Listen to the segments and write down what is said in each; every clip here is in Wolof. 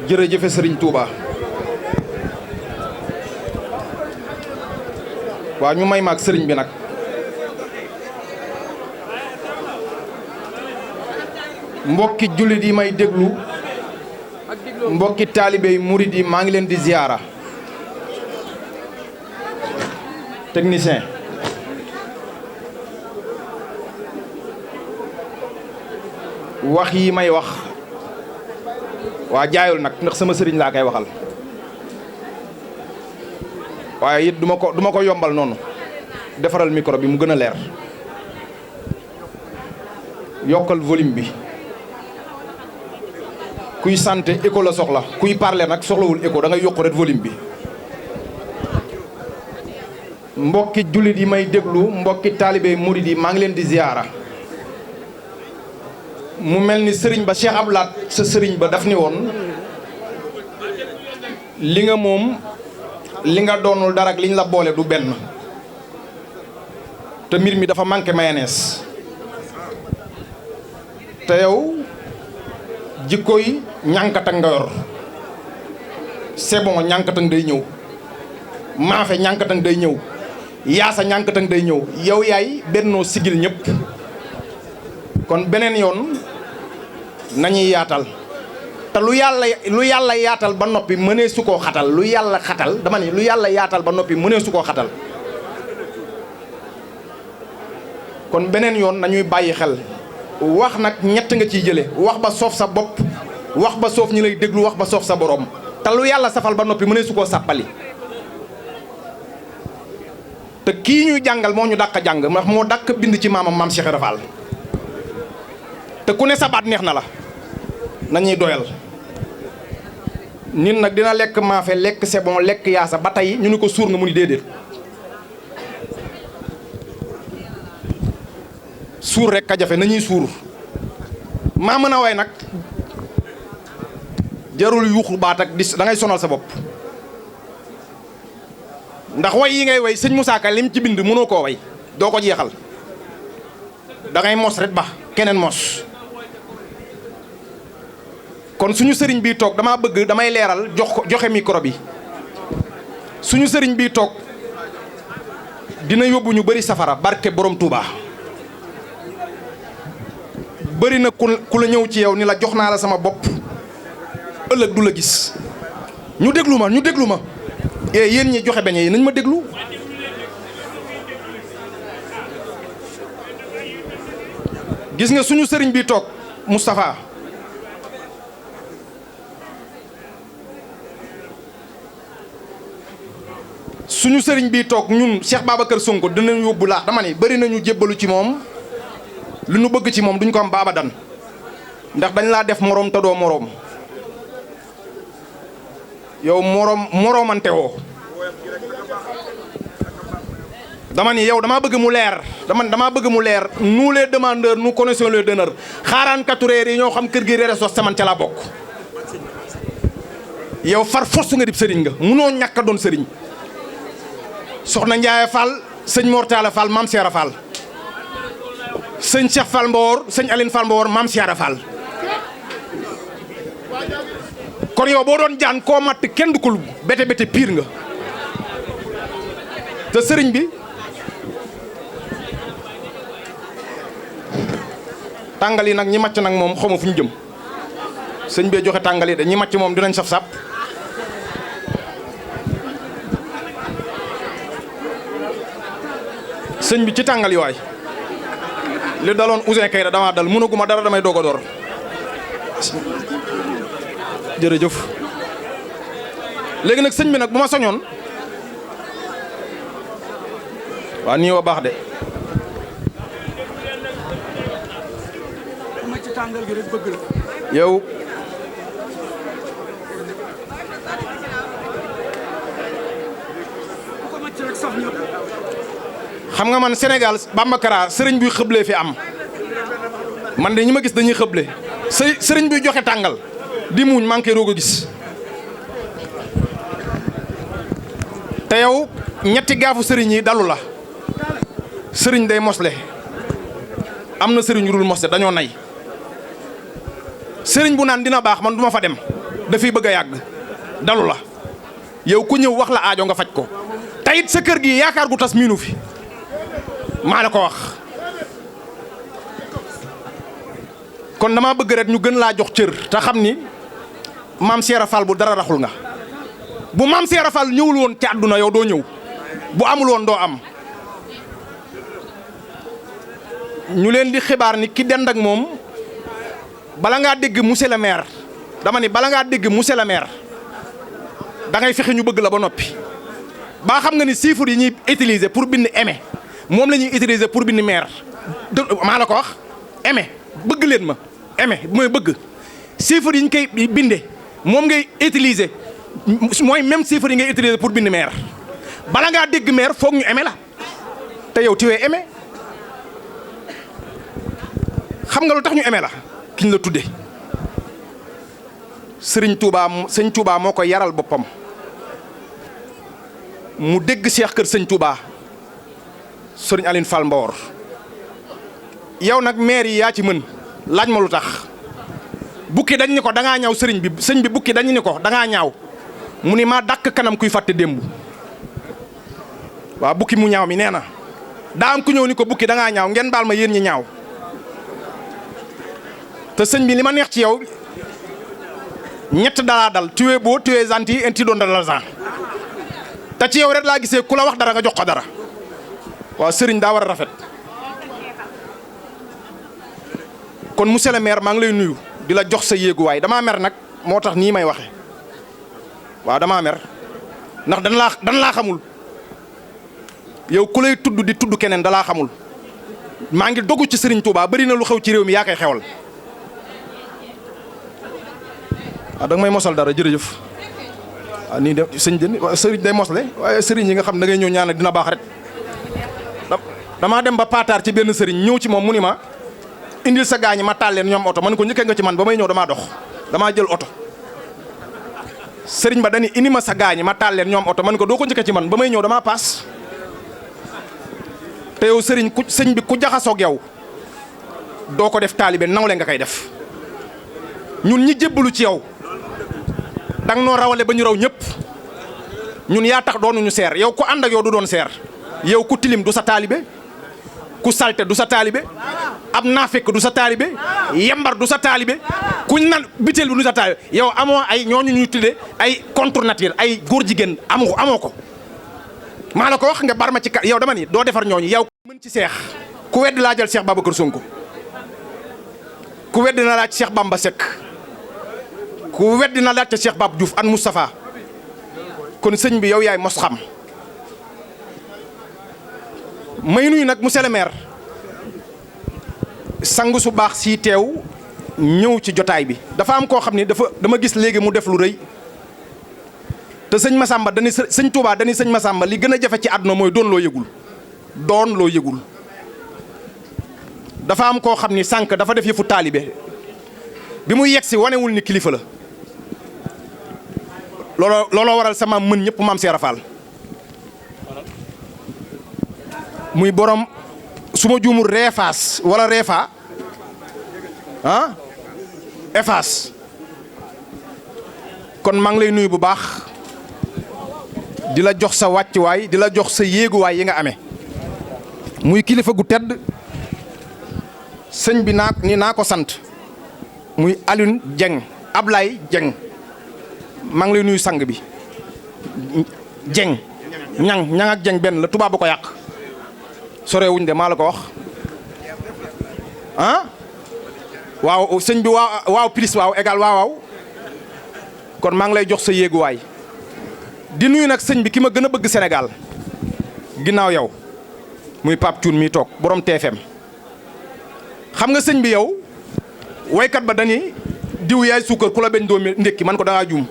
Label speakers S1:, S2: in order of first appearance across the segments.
S1: jërëjëfe Sëriñ Touba. waa ñu may maag sëriñ bi nag. mbokki jullit yi may déglu mbokki taalibe yi murid yi maa ngi leen di ziyaara. technicien. wax yi may wax waa jaayul nag ndax sama sëriñ laa koy waxal waaye it duma ko yombal noonu defaral micro bi mu gën a leer yokkal volume bi kuy santé écho la soxla kuy parler nag soxlawul écho da ngay yokk rek volume bi. mbokki jullit yi may déglu mbokki taalibe murid yi maa ngi leen di ziyaara. mu mel ni sëriñ ba Cheikh Abdou Lahad sa sëriñ ba daf ni woon li nga moom li nga doonul dara ak liñ la boole du benn te mbir mi dafa manqué mayonnaise te yow jikkoy ñànkatang nga yor c'est bon ñànkatang day ñëw maafe ñànkatang day ñëw yaasa ñànkatang day ñëw yow yaay bennoo sigil ñëpp kon beneen yoon nañuy yaatal te lu yàlla yaatal ba noppi mënee su koo xatal lu yàlla xatal dama ne lu yàlla yaatal ba noppi mënee su koo xatal kon beneen yoon nañuy bàyyi xel wax nag ñett nga ciy jële wax ba soof sa bopp wax ba soof ñi lay déglu wax ba soof sa borom te lu yàlla safal ba noppi mënee su koo sàppali te kii ñuy jàngal moo ñu dàq jàng ndax moo dàq bind ci maamam maam Cheikh Ibra Fall te ku ne sabaat neex na la nañuy doyal nit nag dina lekk maafe lekk c'est bon lekk yaasa ba tey ñu ni ko suur nga mu ni déedéet suur rek ka jafe nañuy suur maa mën a way nag jarul yuuxu baat ak dis da ngay sonal sa bopp ndax way yi ngay way sëñ Moussa Ka lim ci bind mënoo koo way doo ko jeexal da ngay mos rek ba keneen mos kon suñu sëriñ bii toog damaa bëgg damay leeral joxe micro bi suñu sëriñ bii toog dina yóbbu ñu bari safara barke borom Touba bari na ku la ñëw ci yow ni la jox naa la sama bopp ëllëg du la gis ñu déglu ma yéen ñi joxe beñe yi nañ ma déglu gis nga suñu sëriñ bii toog Moustapha suñu sëriñ bii toog ñun Cheikh Babacar Sonko dinañ yóbbu laax dama ne bari nañu jébbalu ci moom lu ñu bëgg ci moom duñ ko am baaba dan ndax dañ laa def moroom te doo moroom yow moroomante woo dama ni yow damaa bëgg mu leer damaa bëgg mu leer nous les demandeurs nous connaissons les donneurs xaaraankatu reer yi ñoo xam kër gi reere sos saman ca la bokk yow far force nga dib sëriñ nga munoo ñàkk a doon sëriñ soxna Ndiaye Fall sëñ Mortala Fall maam Seera Fall sëñ Cheikh Fall Mbawor sëñ Aline Fall Mbawor maam Seera Fall kon yow boo doon jaan koo matt kenn du ko lugg bete bete piir nga te sëriñ bi tàngal yi nag ñi màcc nag moom xawma fu ñu jëm sëñ bee joxe tàngal yi de ñi màcc moom dinañ saf-sap sëñ bi ci tàngal yi waay li daloon Ouzin Keita damaa dal mënaguma dara damay doog a door jërëjëf léegi nag sëñ bi nag bu ma soñoon waa nii wa baax de yow xam nga man Sénégal Bambakara sëriñ buy xëblee fi am man de ñi ma gis dañuy xëble sëriñ buy joxe tàngal di muuñ manqué roog a gis te yow ñetti gaafu sëriñ yi dalu la sëriñ day mosle am na sëriñ yu dul mosle dañoo nay sëriñ bu naan dina baax man duma fa dem dafay bëgg a yàgg dalu la yow ku ñëw wax la aajo nga faj ko tayit sa kër gi yaakaar gu tas miinu fi maa la ko wax kon dama bëgg rek ñu gën laa jox cër te xam ni maam Cheikh Fall bu dara raxul nga bu maam Cheikh Fall ñëwul woon ci àdduna yow doo ñëw bu amul woon doo am ñu leen di xibaar ni ki dend ak moom bala ngaa dégg monsieur le maire dama ni bala ngaa dégg monsieur le maire da ngay fexe ñu bëgg la ba noppi baa xam nga ni chiffres yi ñuy utiliser pour bind aimé moom la ñuy utiliser pour bind maire maa la ko wax aimé bëgg leen ma aimé mooy bëgg chiffres yi ñu koy binde moom ngay utiliser mooy même chiffres yi ngay utiliser pour bind maire bala ngaa dégg maire foog ñu aimé la te yow tiwee aimé xam nga lu tax ñu aimé la kiñ la tudde sëñ Touba moo ko yaral boppam mu dégg Cheikh kër sëñ Touba sëriñ Aline Fall Mbawor yow nag maire yi yaa ci mën laaj ma lu tax bukki dañ ni ko da ngaa ñaaw sëñ bi bukki dañ ni ko da ngaa ñaaw mu ni maa dàkk kanam kuy fàtte démb waaw bukki mu ñaaw mi nee na daa am ku ñëw ni ko bukki da ngaa ñaaw ngeen baal ma yéen ñi ñaaw te sëñ bi li ma neex ci yow ñett dalaa dal tu es beau tu es gentil et tu donnes de l'argent te ci yow rek laa gisee ku la wax dara nga jox ko dara waaw sëriñ daa war a rafet kon monsieur le maire maa ngi lay nuyu di la jox sa yéeguwaay damaa mer nag moo tax nii may waxe waaw damaa mer ndax dan laa xamul yow ku lay tudd di tudd keneen dalaa xamul maa ngi dogu ci sëriñ Touba bari na lu xew ci réew mi yaa koy xewal waaw da nga may mosal dara jërëjëf waaw nii de sëriñ day mosle waaye sëriñ yi nga xam da ngay ñëw ñaan dina baax rek damaa dem ba paataar ci benn sëriñ ñëw ci moom mu ni ma indil sa gaañi ma taal leen ñoom oto man ko njëkkee nga ci man ba may ñëw damaa dox damaa jël oto sëriñ ba dañuy indi ma sa gaañi ma taal leen ñoom oto man ko doo ko njëkkee ci man ba may ñëw damaa paas te yow sëñ bi ku jaxasoog yow doo ko def taalibe nawle nga koy def ñun ñi jébbalu ci yow dang noo rawale ba ñu raw ñëpp ñun yaa tax doonuñu seer yow ku ànd ak yow du doon seer yow ku tilim du sa taalibe ku salte du sa taalibe ab naafekk du sa taalibe yembar du sa taalibe kuñ nan biteel bi du sa taalibe yow amoo ay ñooñu ñuy tudde ay contre nature ay góor jigéen amoo ko maa la ko wax nga bar ma ci yow dama ni doo defar ñooñu yow mën ci seex ku wedd laa jël Cheikh Babacar Sonko ku wedd na laaj Cheikh Bamba Seck ku wedd na laaj Cheikh Bab Diouf an Moustapha kon sëñ bi yow yaay mos xam may nuyu nag monsieur le maire sang su baax si teew ñëw ci jotaay bi dafa am koo xam ni dama gis léegi mu def lu rëy te sëñ Massamba dañuy sëñ Touba dañuy sëñ Massamba li gën a jafe ci àdduna mooy doon loo yëgul dafa am koo xam ni sànq dafa def yëfu taalibe bi muy yegg si wanewul ni kilifa la looloo waral sama mën ñëpp maam Cheikh Fall muy borom su ma juumul reefaas wala reefa efface kon maa ngi lay nuyu bu baax di la jox sa wàccuwaay di la jox sa yéeguwaay yi nga amee muy kilifa gu tedd sëñ bi naa ko sant muy Alioune Dieng Ablaye Dieng maa ngi lay nuyu sang bi Dieng ñang ak Dieng benn la tubaab bu ko yàq sorewuñ de maa la ko wax waaw sëñ bi waaw plus waaw égal waaw kon maa ngi lay jox sa yéeguwaay di nuyu nag sëñ bi ki ma gën a bëgg Sénégal ginnaaw yow muy Pape Thioune mi toog borom TFM xam nga sëñ bi yow waykat ba dañuy diw yaay suukar ku la beñ doo ndékki man ko da ngaa juum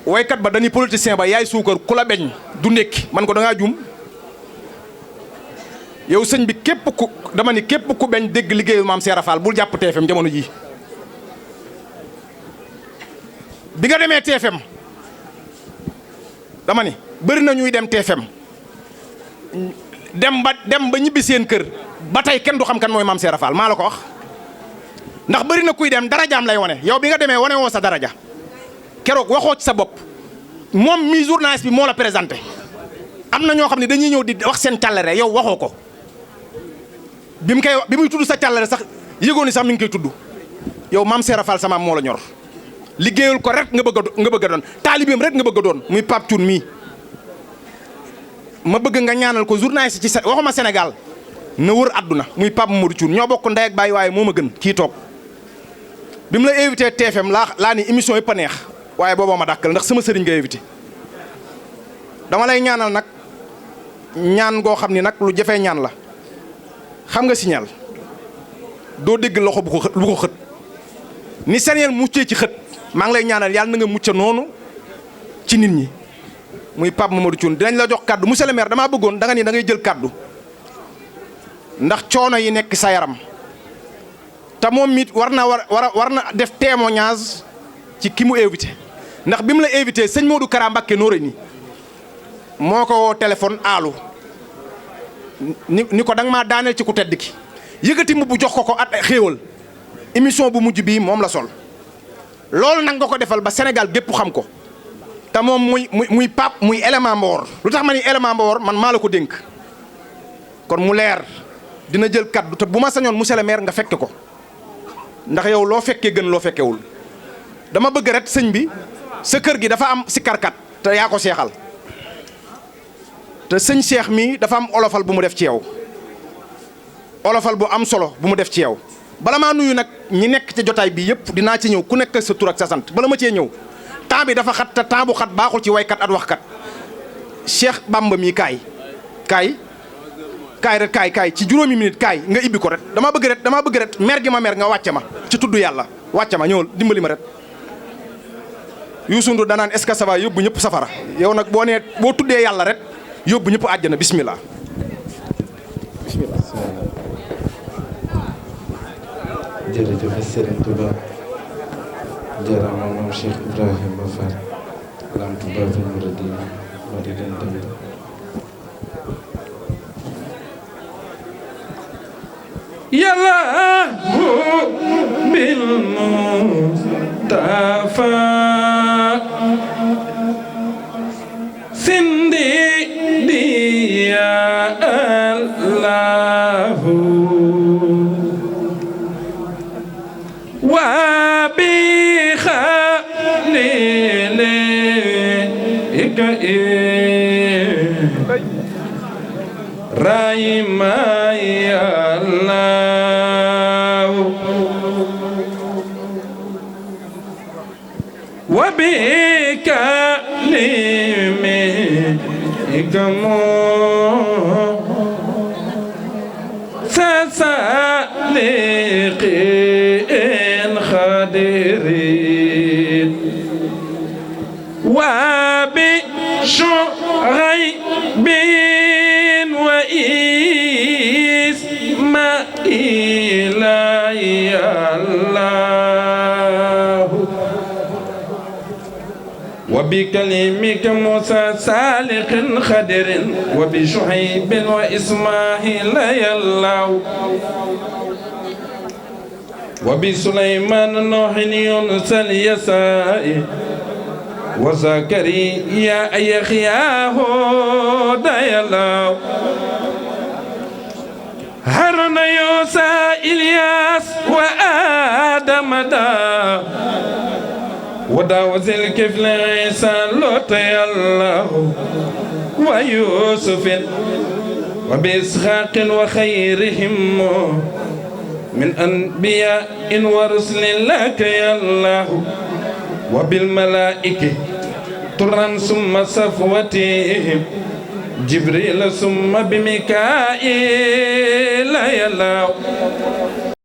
S1: waykat ba dañuy politicien ba yaay suukar ku la beñ du ndékki man ko da ngaa juum yow sëñ bi képp ku beñ dégg liggéeyu maam Cheikh Fall bul jàpp TFM jamono ji bi nga demee TFM dama ni bëri na ñuy dem TFM dem ba ñibbi seen kër ba tey kenn du xam kan mooy maam Cheikh Fall maa la ko wax ndax bëri na kuy dem darajaam lay wane yow bi nga demee wane woo sa daraja keroog waxoo ci sa bopp moom mi journaliste bi moo la présenté am na ñoo xam ne dañuy ñëw di wax seen càllare yow waxoo ko bi muy tudd sa càllare sax yëgoon ni sax mi ngi koy tudd yow maam Seera Fall sa maam moo la ñor liggéeyul ko rek nga bëgg a doon taalibeem rek nga bëgg a doon muy Pape Thioune mii ma bëgg nga ñaanal ko journaliste ci waxuma Sénégal na wër àdduna muy Pape Mamadou Thioune ñoo bokk ndey ak baay waaye moo ma gën kii toog bi mu la invité TFM laa ni émission yëpp a neex waaye booboo ma dàkkal ndax sama sëriñ nga invité dama lay ñaanal nag ñaan goo xam ni nag lu jafee ñaan la xam nga signal doo dégg loxo bu ko xët ni Sénégal muccee ci xët maa ngi lay ñaanal yàlla na nga mucca noonu ci nit ñi muy Pape Mamadou Thioune dinañ la jox kaddu monsieur le maire damaa bëggoon da nga ni da ngay jël kaddu ndax coono yi nekk sa yaram te moom it war na def témoignage ci ki mu invité ndax bi mu la invité sëñ Modou Kara Mbacké Noreyni moo ko woo téléphone aalu ni ko da nga maa daaneel ci ku tedd ki yëkkati mu bu jox ko at xéewal émission bu mujj bii moom la sol loolu nag nga ko defal ba Sénégal gépp xam ko te moom muy Pape muy élément Mbawor lu tax ma ni élément Mbawor man maa la ko dénk kon mu leer dina jël kaddu te bu ma sañoon monsieur le maire nga fekke ko ndax yow loo fekkee gën loo fekkewul dama bëgg rek sëñ bi sa kër gi dafa am sikarkat te yaa ko seexal te sëñ Cheikh mii dafa am olofal bu mu def ci yow olofal bu am solo bu mu def ci yow bala maa nuyu nag ñi nekk ci jotaay bi yëpp dinaa ci ñëw ku nekk sa tur ak sa sant bala ma cee ñëw temps bi dafa xat te temps bu xat baaxul ci waykat at waxkat Cheikh Bamba mii kaay ci juróomi minute kaay nga ibbi ko rek damaa bëgg rek mer gi ma mer nga wàcce ma ci tudd yàlla wàcce ma ñëwal dimbali ma rek Youssou Ndour danaan est-ce que ça va yóbbu ñëpp safara yow nag boo tuddee yàlla rek yóbbu ñëpp àjjana bismillah
S2: jërëjëf Serigne Touba jarama moom Cheikh Ibrahima Fall lam Touba fi Mouridina moo di den tamit
S3: yàlla bil Mustafa sindi di ya Allahu wa bi khalilika rahima ya Allah wa bi kalimika sasaliqin khadirin wa bi shu'aybin wa ismaila ya Allah wa bi kalimika Musa saliqin khadirin wa bi shu'aybin wa ismaila ya Allah wa bi Sulayman Nuhin Yunus al-Yasa'i wa Zakariya Yahya ya Allah Harun Yusa Ilyas wa Adam da wa Dawud al-Kifl Isa Lut ya Allah wa Yusuf wa bi Ishaq wa khayrihim min anbiya'in wa rusulin laka ya Allah wa bil malaa'ikati turan summa safwatihim Jibril summa bi Mikaa'il ya Allah